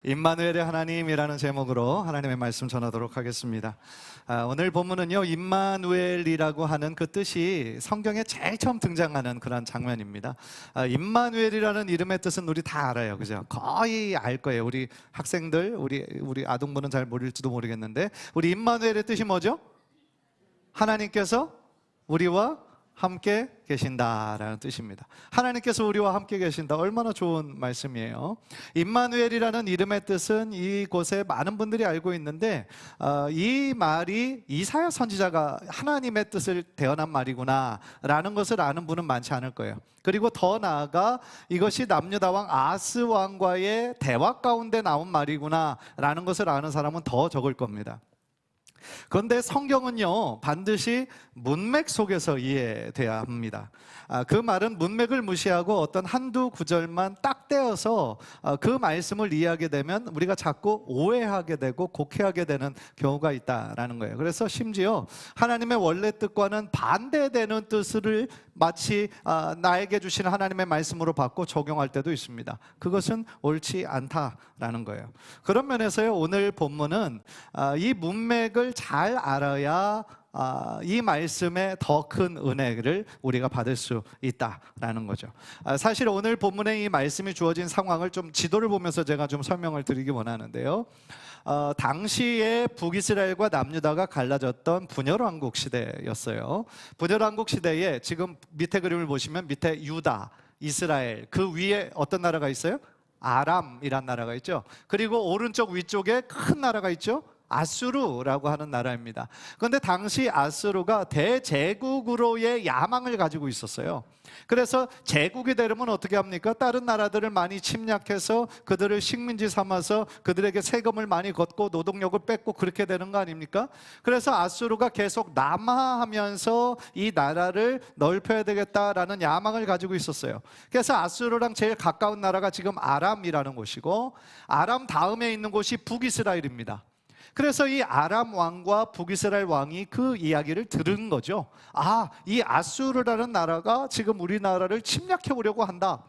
임마누엘의 하나님이라는 제목으로 하나님의 말씀 전하도록 하겠습니다. 오늘 본문은요, 임마누엘이라고 하는 그 뜻이 성경에 제일 처음 등장하는 그런 장면입니다. 임마누엘이라는 이름의 뜻은 우리 다 알아요, 그죠? 거의 알 거예요. 우리 학생들, 우리 아동분은 잘 모를지도 모르겠는데, 우리 임마누엘의 뜻이 뭐죠? 하나님께서 우리와 함께 계신다라는 뜻입니다. 하나님께서 우리와 함께 계신다. 얼마나 좋은 말씀이에요. 임마누엘이라는 이름의 뜻은 이곳에 많은 분들이 알고 있는데, 이 말이 이사야 선지자가 하나님의 뜻을 대언한 말이구나 라는 것을 아는 분은 많지 않을 거예요. 그리고 더 나아가 이것이 남유다왕 아하스 왕과의 대화 가운데 나온 말이구나 라는 것을 아는 사람은 더 적을 겁니다. 그런데 성경은요, 반드시 문맥 속에서 이해돼야 합니다. 그 말은 문맥을 무시하고 어떤 한두 구절만 딱 떼어서 그 말씀을 이해하게 되면 우리가 자꾸 오해하게 되고 곡해하게 되는 경우가 있다라는 거예요. 그래서 심지어 하나님의 원래 뜻과는 반대되는 뜻을 마치 나에게 주신 하나님의 말씀으로 받고 적용할 때도 있습니다. 그것은 옳지 않다라는 거예요. 그런 면에서요, 오늘 본문은 이 문맥을 잘 알아야 이 말씀의 더 큰 은혜를 우리가 받을 수 있다라는 거죠. 사실 오늘 본문에 이 말씀이 주어진 상황을 좀 지도를 보면서 제가 좀 설명을 드리기 원하는데요. 당시에 북이스라엘과 남유다가 갈라졌던 분열왕국 시대였어요. 분열왕국 시대에 지금 밑에 그림을 보시면 밑에 유다, 이스라엘, 그 위에 어떤 나라가 있어요? 아람이란 나라가 있죠. 그리고 오른쪽 위쪽에 큰 나라가 있죠. 아수르라고 하는 나라입니다. 그런데 당시 아수르가 대제국으로의 야망을 가지고 있었어요. 그래서 제국이 되려면 어떻게 합니까? 다른 나라들을 많이 침략해서 그들을 식민지 삼아서 그들에게 세금을 많이 걷고 노동력을 뺏고 그렇게 되는 거 아닙니까? 그래서 아수르가 계속 남하하면서 이 나라를 넓혀야 되겠다라는 야망을 가지고 있었어요. 그래서 아수르랑 제일 가까운 나라가 지금 아람이라는 곳이고, 아람 다음에 있는 곳이 북이스라엘입니다. 그래서 이 아람 왕과 북이스라엘 왕이 그 이야기를 들은 거죠. 이 아수르라는 나라가 지금 우리나라를 침략해 오려고 한다.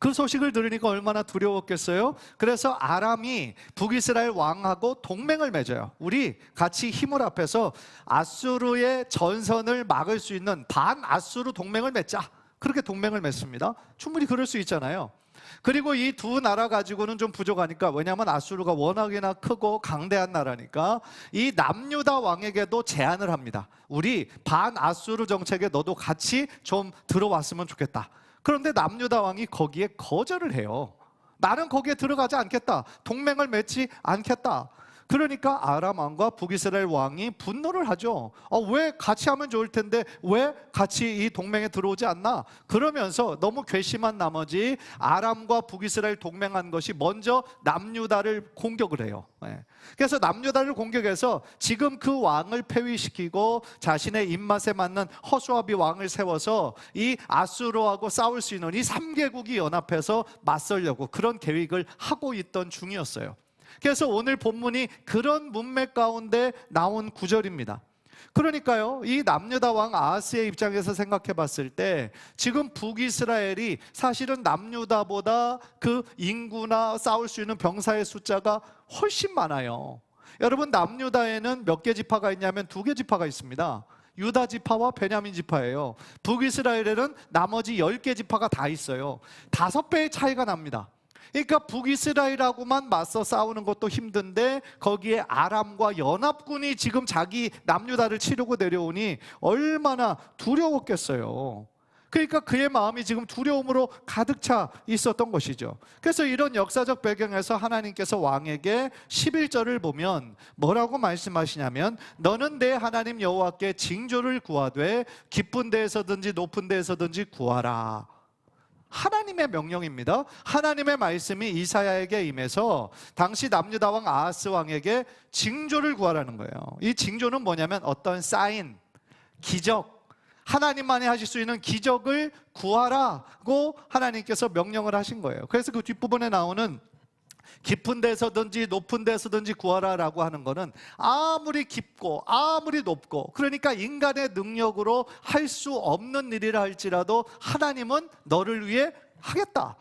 그 소식을 들으니까 얼마나 두려웠겠어요? 그래서 아람이 북이스라엘 왕하고 동맹을 맺어요. 우리 같이 힘을 합해서 아수르의 전선을 막을 수 있는 반아수르 동맹을 맺자. 그렇게 동맹을 맺습니다. 충분히 그럴 수 있잖아요. 그리고 이 두 나라 가지고는 좀 부족하니까, 왜냐하면 아수르가 워낙이나 크고 강대한 나라니까 이 남유다 왕에게도 제안을 합니다. 우리 반아수르 정책에 너도 같이 좀 들어왔으면 좋겠다. 그런데 남유다 왕이 거기에 거절을 해요. 나는 거기에 들어가지 않겠다. 동맹을 맺지 않겠다. 그러니까 아람 왕과 북이스라엘 왕이 분노를 하죠. 왜 같이 하면 좋을 텐데 왜 같이 이 동맹에 들어오지 않나? 그러면서 너무 괘씸한 나머지 아람과 북이스라엘 동맹한 것이 먼저 남유다를 공격을 해요. 그래서 남유다를 공격해서 지금 그 왕을 폐위시키고 자신의 입맛에 맞는 허수아비 왕을 세워서 이 아수르하고 싸울 수 있는 이 3개국이 연합해서 맞서려고 그런 계획을 하고 있던 중이었어요. 그래서 오늘 본문이 그런 문맥 가운데 나온 구절입니다. 그러니까요, 이 남유다 왕 아하스의 입장에서 생각해 봤을 때 지금 북이스라엘이 사실은 남유다보다 그 인구나 싸울 수 있는 병사의 숫자가 훨씬 많아요. 여러분, 남유다에는 몇 개 지파가 있냐면 2개 지파가 있습니다. 유다 지파와 베냐민 지파예요. 북이스라엘에는 나머지 10개 지파가 다 있어요. 5배의 차이가 납니다. 그러니까 북이스라엘하고만 맞서 싸우는 것도 힘든데 거기에 아람과 연합군이 지금 자기 남유다를 치려고 내려오니 얼마나 두려웠겠어요. 그러니까 그의 마음이 지금 두려움으로 가득 차 있었던 것이죠. 그래서 이런 역사적 배경에서 하나님께서 왕에게 11절을 보면 뭐라고 말씀하시냐면, 너는 내 하나님 여호와께 징조를 구하되 깊은 데에서든지 높은 데에서든지 구하라. 하나님의 명령입니다. 하나님의 말씀이 이사야에게 임해서 당시 남유다 왕 아하스 왕에게 징조를 구하라는 거예요. 이 징조는 뭐냐면 어떤 사인, 기적, 하나님만이 하실 수 있는 기적을 구하라고 하나님께서 명령을 하신 거예요. 그래서 그 뒷부분에 나오는 깊은 데서든지 높은 데서든지 구하라라고 하는 것은 아무리 깊고 아무리 높고, 그러니까 인간의 능력으로 할 수 없는 일이라 할지라도 하나님은 너를 위해 하겠다.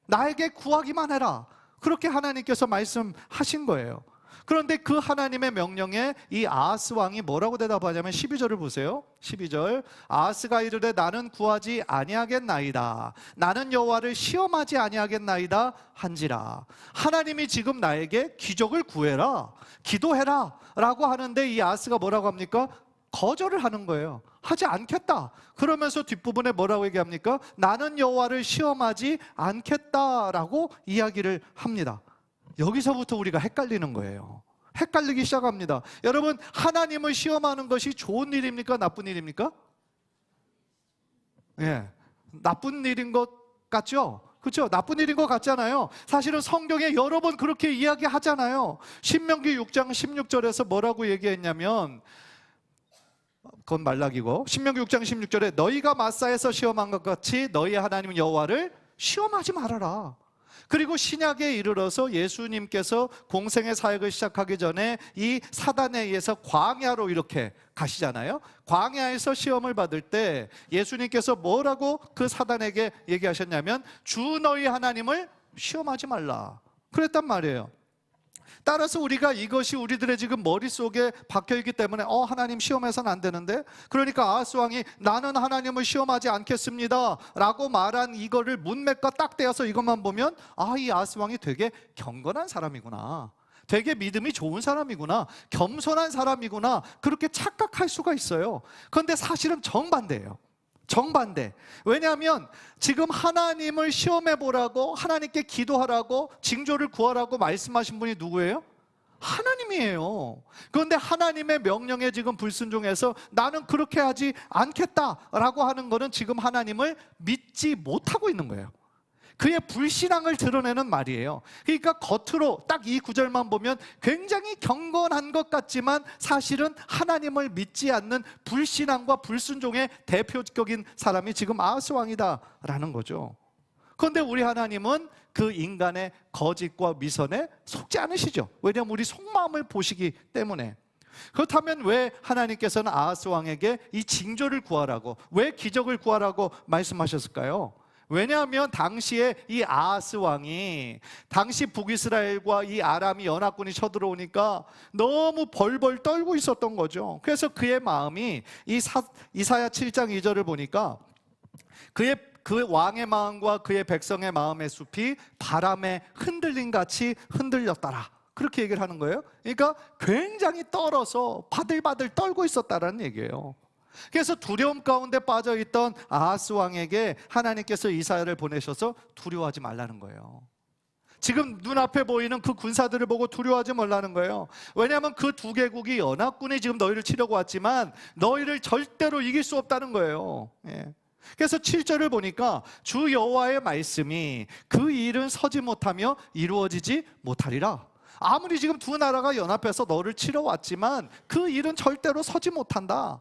나에게 구하기만 해라. 그렇게 하나님께서 말씀하신 거예요. 그런데 그 하나님의 명령에 이 아하스 왕이 뭐라고 대답하냐면 12절을 보세요. 12절, 아하스가 이르되 나는 구하지 아니하겠나이다, 나는 여호와를 시험하지 아니하겠나이다 한지라. 하나님이 지금 나에게 기적을 구해라, 기도해라 라고 하는데 이 아하스가 뭐라고 합니까? 거절을 하는 거예요. 하지 않겠다. 그러면서 뒷부분에 뭐라고 얘기합니까? 나는 여호와를 시험하지 않겠다라고 이야기를 합니다. 여기서부터 우리가 헷갈리는 거예요. 헷갈리기 시작합니다. 여러분, 하나님을 시험하는 것이 좋은 일입니까? 나쁜 일입니까? 예, 나쁜 일인 것 같죠? 그렇죠? 나쁜 일인 것 같잖아요. 사실은 성경에 여러 번 그렇게 이야기하잖아요. 신명기 6장 16절에서 뭐라고 얘기했냐면, 그건 말라기고, 신명기 6장 16절에 너희가 마사에서 시험한 것 같이 너희 하나님 여호와를 시험하지 말아라. 그리고 신약에 이르러서 예수님께서 공생의 사역을 시작하기 전에 이 사단에 의해서 광야로 이렇게 가시잖아요. 광야에서 시험을 받을 때 예수님께서 뭐라고 그 사단에게 얘기하셨냐면 주 너희 하나님을 시험하지 말라 그랬단 말이에요. 따라서 우리가 이것이 우리들의 지금 머릿속에 박혀있기 때문에 하나님 시험해서는 안 되는데, 그러니까 아하스 왕이 나는 하나님을 시험하지 않겠습니다 라고 말한 이거를 문맥과 딱 떼어서 이것만 보면 이 아하스 왕이 되게 경건한 사람이구나, 되게 믿음이 좋은 사람이구나, 겸손한 사람이구나, 그렇게 착각할 수가 있어요. 그런데 사실은 정반대예요. 정반대. 왜냐하면 지금 하나님을 시험해 보라고, 하나님께 기도하라고, 징조를 구하라고 말씀하신 분이 누구예요? 하나님이에요. 그런데 하나님의 명령에 지금 불순종해서 나는 그렇게 하지 않겠다라고 하는 것은 지금 하나님을 믿지 못하고 있는 거예요. 그의 불신앙을 드러내는 말이에요. 그러니까 겉으로 딱 이 구절만 보면 굉장히 경건한 것 같지만 사실은 하나님을 믿지 않는 불신앙과 불순종의 대표적인 사람이 지금 아하스 왕이다라는 거죠. 그런데 우리 하나님은 그 인간의 거짓과 미선에 속지 않으시죠. 왜냐하면 우리 속마음을 보시기 때문에. 그렇다면 왜 하나님께서는 아하스 왕에게 이 징조를 구하라고, 왜 기적을 구하라고 말씀하셨을까요? 왜냐하면 당시에 이 아하스 왕이 당시 북이스라엘과 이 아람이 연합군이 쳐들어오니까 너무 벌벌 떨고 있었던 거죠. 그래서 그의 마음이 이사야 7장 2절을 보니까 그 왕의 마음과 그의 백성의 마음의 숲이 바람에 흔들림 같이 흔들렸더라, 그렇게 얘기를 하는 거예요. 그러니까 굉장히 떨어서 바들바들 떨고 있었다라는 얘기예요. 그래서 두려움 가운데 빠져있던 아하스 왕에게 하나님께서 이사야를 보내셔서 두려워하지 말라는 거예요. 지금 눈앞에 보이는 그 군사들을 보고 두려워하지 말라는 거예요. 왜냐하면 그 두 개국이 연합군이 지금 너희를 치려고 왔지만 너희를 절대로 이길 수 없다는 거예요. 그래서 7절을 보니까 주 여호와의 말씀이 그 일은 서지 못하며 이루어지지 못하리라. 아무리 지금 두 나라가 연합해서 너를 치러 왔지만 그 일은 절대로 서지 못한다.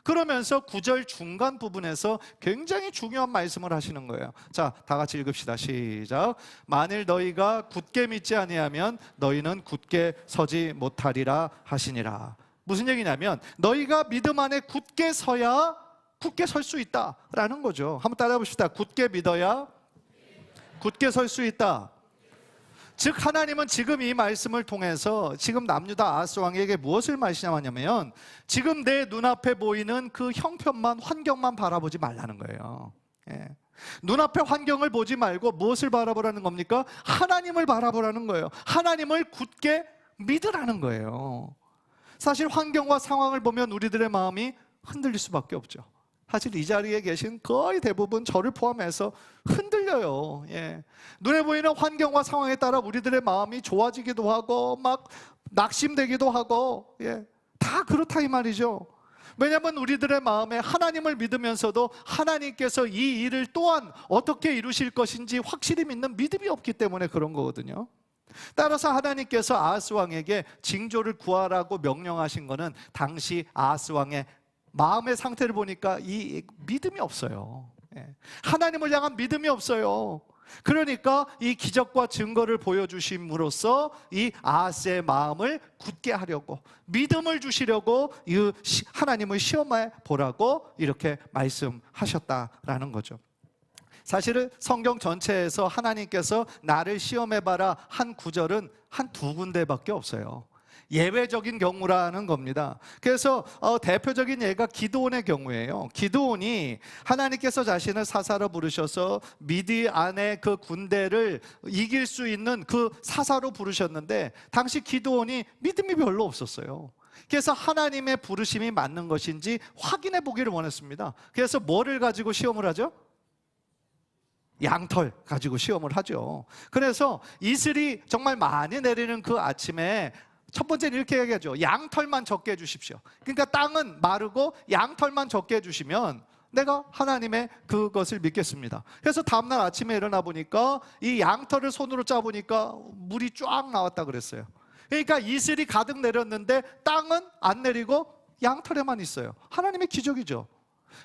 그러면서 9절 중간 부분에서 굉장히 중요한 말씀을 하시는 거예요. 자, 다 같이 읽읍시다. 시작. 만일 너희가 굳게 믿지 아니하면 너희는 굳게 서지 못하리라 하시니라. 무슨 얘기냐면 너희가 믿음 안에 굳게 서야 굳게 설 수 있다라는 거죠. 한번 따라해 봅시다. 굳게 믿어야 굳게 설 수 있다. 즉 하나님은 지금 이 말씀을 통해서 지금 남유다 아하스 왕에게 무엇을 말씀하냐면 지금 내 눈앞에 보이는 그 형편만, 환경만 바라보지 말라는 거예요. 눈앞에 환경을 보지 말고 무엇을 바라보라는 겁니까? 하나님을 바라보라는 거예요. 하나님을 굳게 믿으라는 거예요. 사실 환경과 상황을 보면 우리들의 마음이 흔들릴 수밖에 없죠. 사실 이 자리에 계신 거의 대부분 저를 포함해서 흔들려요. 눈에 보이는 환경과 상황에 따라 우리들의 마음이 좋아지기도 하고 막 낙심되기도 하고 다 그렇다 이 말이죠. 왜냐하면 우리들의 마음에 하나님을 믿으면서도 하나님께서 이 일을 또한 어떻게 이루실 것인지 확실히 믿는 믿음이 없기 때문에 그런 거거든요. 따라서 하나님께서 아하스 왕에게 징조를 구하라고 명령하신 것은 당시 아하스 왕의 마음의 상태를 보니까 이 믿음이 없어요. 하나님을 향한 믿음이 없어요. 그러니까 이 기적과 증거를 보여주심으로써 이 아하스의 마음을 굳게 하려고, 믿음을 주시려고 하나님을 시험해 보라고 이렇게 말씀하셨다라는 거죠. 사실은 성경 전체에서 하나님께서 나를 시험해봐라 한 구절은 한 두 군데밖에 없어요. 예외적인 경우라는 겁니다. 그래서 대표적인 예가 기드온의 경우예요. 기드온이 하나님께서 자신을 사사로 부르셔서 미디안의 그 군대를 이길 수 있는 그 사사로 부르셨는데, 당시 기드온이 믿음이 별로 없었어요. 그래서 하나님의 부르심이 맞는 것인지 확인해 보기를 원했습니다. 그래서 뭐를 가지고 시험을 하죠? 양털 가지고 시험을 하죠. 그래서 이슬이 정말 많이 내리는 그 아침에 첫 번째는 이렇게 얘기하죠. 양털만 적게 해주십시오. 그러니까 땅은 마르고 양털만 적게 해주시면 내가 하나님의 그것을 믿겠습니다. 그래서 다음날 아침에 일어나 보니까 이 양털을 손으로 짜보니까 물이 쫙 나왔다 그랬어요. 그러니까 이슬이 가득 내렸는데 땅은 안 내리고 양털에만 있어요. 하나님의 기적이죠.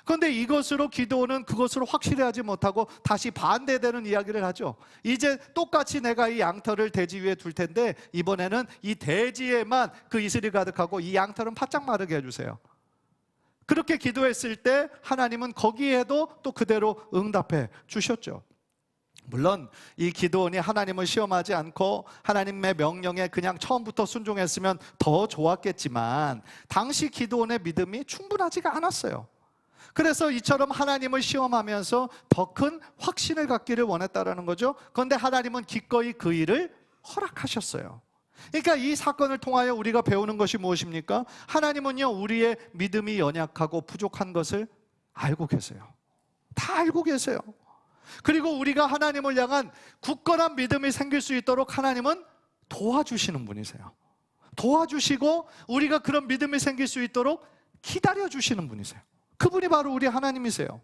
그런데 이것으로 기드온은 그것으로 확실해하지 못하고 다시 반대되는 이야기를 하죠. 이제 똑같이 내가 이 양털을 대지 위에 둘 텐데 이번에는 이 대지에만 그 이슬이 가득하고 이 양털은 바짝 마르게 해주세요. 그렇게 기도했을 때 하나님은 거기에도 또 그대로 응답해 주셨죠. 물론 이 기드온이 하나님을 시험하지 않고 하나님의 명령에 그냥 처음부터 순종했으면 더 좋았겠지만 당시 기드온의 믿음이 충분하지가 않았어요. 그래서 이처럼 하나님을 시험하면서 더 큰 확신을 갖기를 원했다라는 거죠. 그런데 하나님은 기꺼이 그 일을 허락하셨어요. 그러니까 이 사건을 통하여 우리가 배우는 것이 무엇입니까? 하나님은요, 우리의 믿음이 연약하고 부족한 것을 알고 계세요. 다 알고 계세요. 그리고 우리가 하나님을 향한 굳건한 믿음이 생길 수 있도록 하나님은 도와주시는 분이세요. 도와주시고 우리가 그런 믿음이 생길 수 있도록 기다려주시는 분이세요. 그분이 바로 우리 하나님이세요.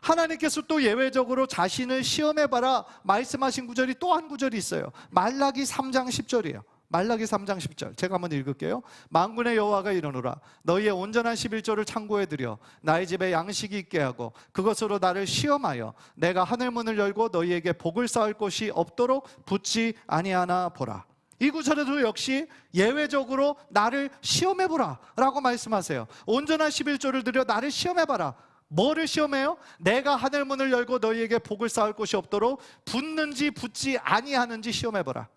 하나님께서 또 예외적으로 자신을 시험해봐라 말씀하신 구절이 또 한 구절이 있어요. 말라기 3장 10절이에요. 말라기 3장 10절 제가 한번 읽을게요. 만군의 여호와가 이르노라 너희의 온전한 11조를 창고에 들여 나의 집에 양식이 있게 하고 그것으로 나를 시험하여 내가 하늘문을 열고 너희에게 복을 쌓을 곳이 없도록 붙지 아니하나 보라. 이 구절에도 역시 예외적으로 나를 시험해보라 라고 말씀하세요. 온전한 11조를 들여 나를 시험해봐라. 뭐를 시험해요? 내가 하늘문을 열고 너희에게 복을 쌓을 곳이 없도록 붙는지 붙지 아니하는지 시험해보라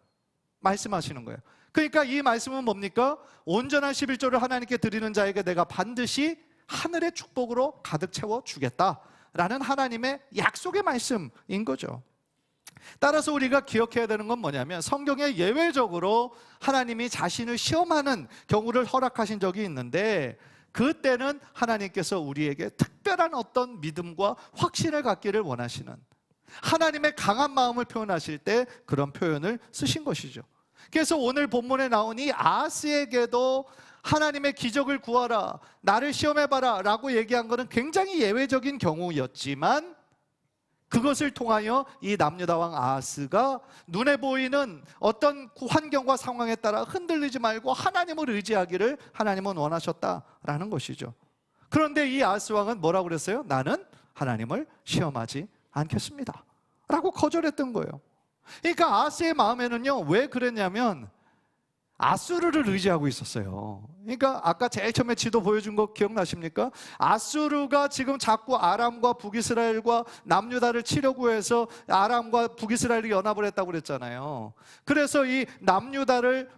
말씀하시는 거예요. 그러니까 이 말씀은 뭡니까? 온전한 11조를 하나님께 드리는 자에게 내가 반드시 하늘의 축복으로 가득 채워주겠다라는 하나님의 약속의 말씀인 거죠. 따라서 우리가 기억해야 되는 건 뭐냐면 성경에 예외적으로 하나님이 자신을 시험하는 경우를 허락하신 적이 있는데 그때는 하나님께서 우리에게 특별한 어떤 믿음과 확신을 갖기를 원하시는 하나님의 강한 마음을 표현하실 때 그런 표현을 쓰신 것이죠. 그래서 오늘 본문에 나온 이 아하스에게도 하나님의 기적을 구하라, 나를 시험해봐라 라고 얘기한 것은 굉장히 예외적인 경우였지만 그것을 통하여 이 남유다왕 아하스가 눈에 보이는 어떤 환경과 상황에 따라 흔들리지 말고 하나님을 의지하기를 하나님은 원하셨다라는 것이죠. 그런데 이 아하스 왕은 뭐라고 그랬어요? 나는 하나님을 시험하지 않겠습니다 라고 거절했던 거예요. 그러니까 아하스의 마음에는요, 왜 그랬냐면 아수르를 의지하고 있었어요. 그러니까 아까 제일 처음에 지도 보여준 거 기억나십니까? 아수르가 지금 자꾸 아람과 북이스라엘과 남유다를 치려고 해서 아람과 북이스라엘이 연합을 했다고 그랬잖아요. 그래서 이 남유다를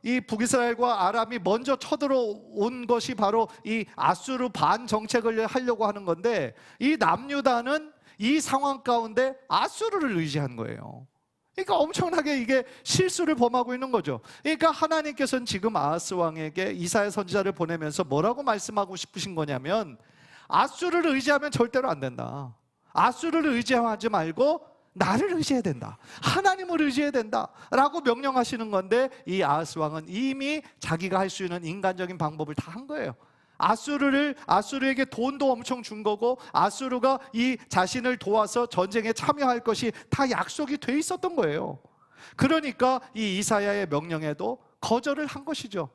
이 북이스라엘과 아람이 먼저 쳐들어온 것이 바로 이 아수르 반 정책을 하려고 하는 건데 이 남유다는 이 상황 가운데 아수르를 의지한 거예요. 그러니까 엄청나게 이게 실수를 범하고 있는 거죠. 그러니까 하나님께서는 지금 아하스 왕에게 이사야 선지자를 보내면서 뭐라고 말씀하고 싶으신 거냐면 아수르를 의지하면 절대로 안 된다. 아수르를 의지하지 말고 나를 의지해야 된다. 하나님을 의지해야 된다 라고 명령하시는 건데 이 아하스 왕은 이미 자기가 할 수 있는 인간적인 방법을 다 한 거예요. 아수르에게 돈도 엄청 준 거고 아수르가 이 자신을 도와서 전쟁에 참여할 것이 다 약속이 돼 있었던 거예요. 그러니까 이 이사야의 명령에도 거절을 한 것이죠.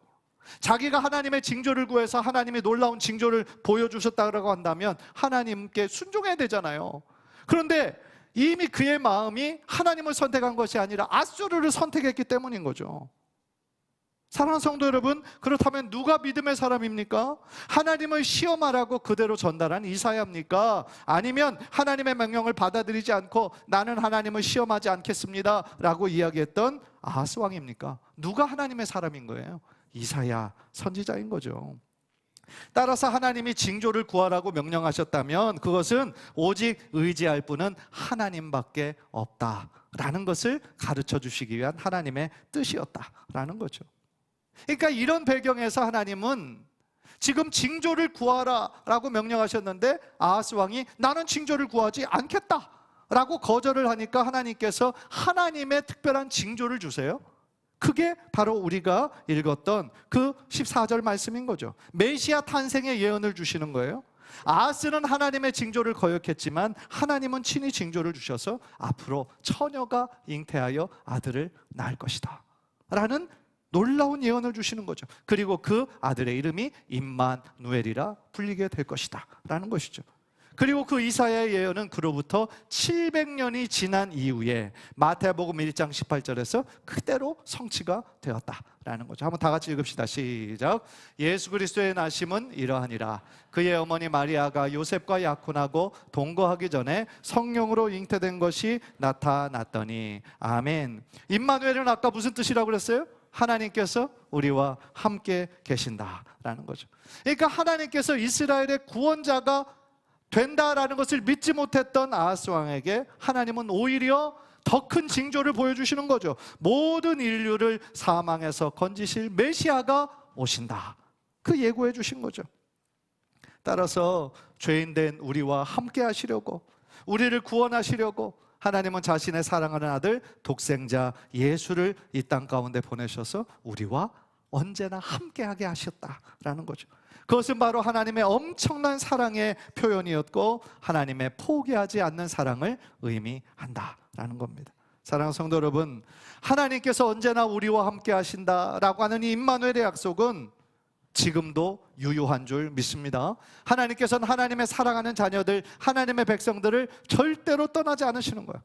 자기가 하나님의 징조를 구해서 하나님이 놀라운 징조를 보여주셨다고 한다면 하나님께 순종해야 되잖아요. 그런데 이미 그의 마음이 하나님을 선택한 것이 아니라 아수르를 선택했기 때문인 거죠. 사랑하는 성도 여러분, 그렇다면 누가 믿음의 사람입니까? 하나님을 시험하라고 그대로 전달한 이사야입니까? 아니면 하나님의 명령을 받아들이지 않고 나는 하나님을 시험하지 않겠습니다 라고 이야기했던 아하스 왕입니까? 누가 하나님의 사람인 거예요? 이사야 선지자인 거죠. 따라서 하나님이 징조를 구하라고 명령하셨다면 그것은 오직 의지할 분은 하나님밖에 없다라는 것을 가르쳐 주시기 위한 하나님의 뜻이었다라는 거죠. 그러니까 이런 배경에서 하나님은 지금 징조를 구하라라고 명령하셨는데 아하스 왕이 나는 징조를 구하지 않겠다라고 거절을 하니까 하나님께서 하나님의 특별한 징조를 주세요. 그게 바로 우리가 읽었던 그 14절 말씀인 거죠. 메시아 탄생의 예언을 주시는 거예요. 아하스는 하나님의 징조를 거역했지만 하나님은 친히 징조를 주셔서 앞으로 처녀가 잉태하여 아들을 낳을 것이다 라는 놀라운 예언을 주시는 거죠. 그리고 그 아들의 이름이 임마누엘이라 불리게 될 것이다 라는 것이죠. 그리고 그 이사야의 예언은 그로부터 700년이 지난 이후에 마태복음 1장 18절에서 그대로 성취가 되었다라는 거죠. 한번 다 같이 읽읍시다. 시작. 예수 그리스도의 나심은 이러하니라. 그의 어머니 마리아가 요셉과 약혼하고 동거하기 전에 성령으로 잉태된 것이 나타났더니. 아멘. 임마누엘은 아까 무슨 뜻이라고 그랬어요? 하나님께서 우리와 함께 계신다라는 거죠. 그러니까 하나님께서 이스라엘의 구원자가 된다라는 것을 믿지 못했던 아하스 왕에게 하나님은 오히려 더 큰 징조를 보여주시는 거죠. 모든 인류를 사망에서 건지실 메시아가 오신다. 그 예고해 주신 거죠. 따라서 죄인된 우리와 함께 하시려고, 우리를 구원하시려고 하나님은 자신의 사랑하는 아들 독생자 예수를 이 땅 가운데 보내셔서 우리와 언제나 함께하게 하셨다라는 거죠. 그것은 바로 하나님의 엄청난 사랑의 표현이었고 하나님의 포기하지 않는 사랑을 의미한다라는 겁니다. 사랑하는 성도 여러분, 하나님께서 언제나 우리와 함께 하신다라고 하는 이 임마누엘의 약속은 지금도 유효한 줄 믿습니다. 하나님께서는 하나님의 사랑하는 자녀들, 하나님의 백성들을 절대로 떠나지 않으시는 거예요.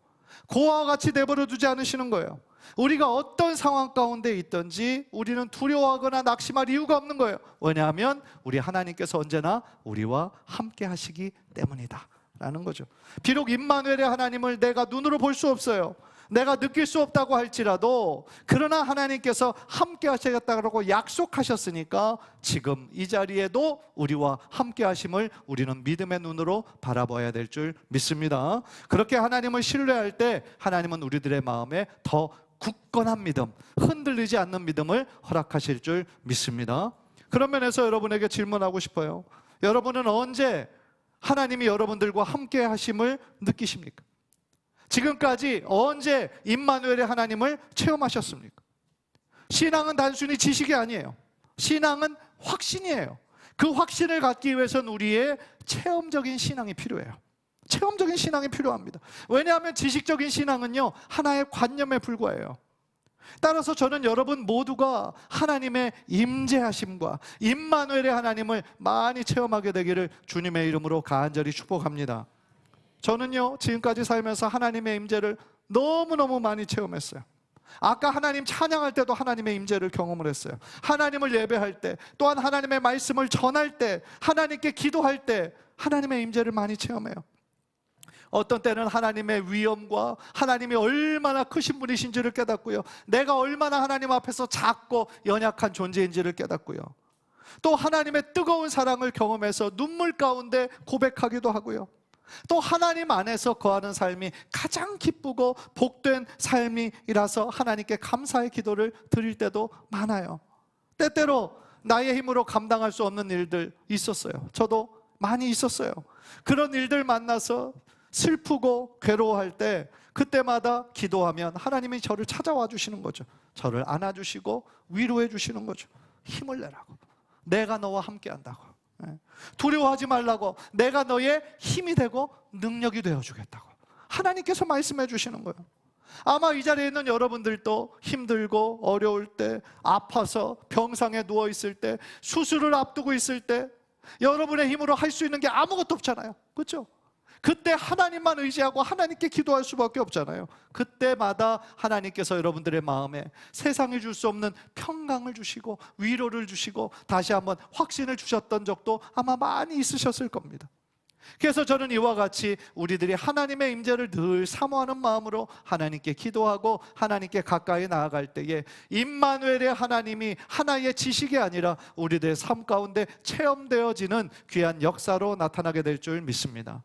고아와 같이 내버려 두지 않으시는 거예요. 우리가 어떤 상황 가운데 있든지 우리는 두려워하거나 낙심할 이유가 없는 거예요. 왜냐하면 우리 하나님께서 언제나 우리와 함께 하시기 때문이다 라는 거죠. 비록 임마누엘의 하나님을 내가 눈으로 볼 수 없어요. 내가 느낄 수 없다고 할지라도 그러나 하나님께서 함께 하시겠다고 약속하셨으니까 지금 이 자리에도 우리와 함께 하심을 우리는 믿음의 눈으로 바라봐야 될 줄 믿습니다. 그렇게 하나님을 신뢰할 때 하나님은 우리들의 마음에 더 굳건한 믿음, 흔들리지 않는 믿음을 허락하실 줄 믿습니다. 그런 면에서 여러분에게 질문하고 싶어요. 여러분은 언제 하나님이 여러분들과 함께 하심을 느끼십니까? 지금까지 언제 임마누엘의 하나님을 체험하셨습니까? 신앙은 단순히 지식이 아니에요. 신앙은 확신이에요. 그 확신을 갖기 위해서는 우리의 체험적인 신앙이 필요해요. 체험적인 신앙이 필요합니다. 왜냐하면 지식적인 신앙은요, 하나의 관념에 불과해요. 따라서 저는 여러분 모두가 하나님의 임재하심과 임마누엘의 하나님을 많이 체험하게 되기를 주님의 이름으로 간절히 축복합니다. 저는요, 지금까지 살면서 하나님의 임재를 너무너무 많이 체험했어요. 아까 하나님 찬양할 때도 하나님의 임재를 경험을 했어요. 하나님을 예배할 때, 또한 하나님의 말씀을 전할 때, 하나님께 기도할 때 하나님의 임재를 많이 체험해요. 어떤 때는 하나님의 위엄과 하나님이 얼마나 크신 분이신지를 깨닫고요, 내가 얼마나 하나님 앞에서 작고 연약한 존재인지를 깨닫고요, 또 하나님의 뜨거운 사랑을 경험해서 눈물 가운데 고백하기도 하고요, 또 하나님 안에서 거하는 삶이 가장 기쁘고 복된 삶이라서 하나님께 감사의 기도를 드릴 때도 많아요. 때때로 나의 힘으로 감당할 수 없는 일들 있었어요. 저도 많이 있었어요. 그런 일들 만나서 슬프고 괴로워할 때 그때마다 기도하면 하나님이 저를 찾아와 주시는 거죠. 저를 안아주시고 위로해 주시는 거죠. 힘을 내라고, 내가 너와 함께 한다고, 두려워하지 말라고, 내가 너의 힘이 되고 능력이 되어주겠다고 하나님께서 말씀해 주시는 거예요. 아마 이 자리에 있는 여러분들도 힘들고 어려울 때, 아파서 병상에 누워있을 때, 수술을 앞두고 있을 때 여러분의 힘으로 할 수 있는 게 아무것도 없잖아요. 그렇죠? 그때 하나님만 의지하고 하나님께 기도할 수밖에 없잖아요. 그때마다 하나님께서 여러분들의 마음에 세상이 줄 수 없는 평강을 주시고 위로를 주시고 다시 한번 확신을 주셨던 적도 아마 많이 있으셨을 겁니다. 그래서 저는 이와 같이 우리들이 하나님의 임재를 늘 사모하는 마음으로 하나님께 기도하고 하나님께 가까이 나아갈 때에 임마누엘의 하나님이 하나의 지식이 아니라 우리들의 삶 가운데 체험되어지는 귀한 역사로 나타나게 될 줄 믿습니다.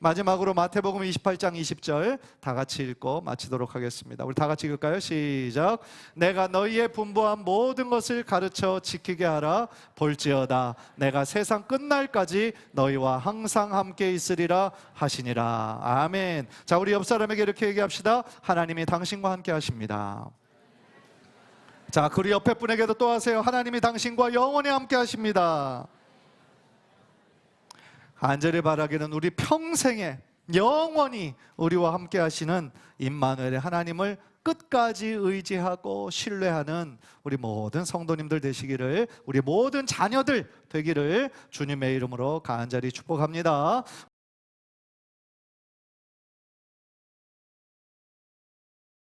마지막으로 마태복음 28장 20절 다 같이 읽고 마치도록 하겠습니다. 우리 다 같이 읽을까요? 시작. 내가 너희의 분부한 모든 것을 가르쳐 지키게 하라. 볼지어다 내가 세상 끝날까지 너희와 항상 함께 있으리라 하시니라. 아멘. 자, 우리 옆 사람에게 이렇게 얘기합시다. 하나님이 당신과 함께 하십니다. 자, 그리 옆에 분에게도 또 하세요. 하나님이 당신과 영원히 함께 하십니다. 간절히 바라기는 우리 평생에 영원히 우리와 함께 하시는 임마누엘의 하나님을 끝까지 의지하고 신뢰하는 우리 모든 성도님들 되시기를, 우리 모든 자녀들 되기를 주님의 이름으로 간절히 축복합니다.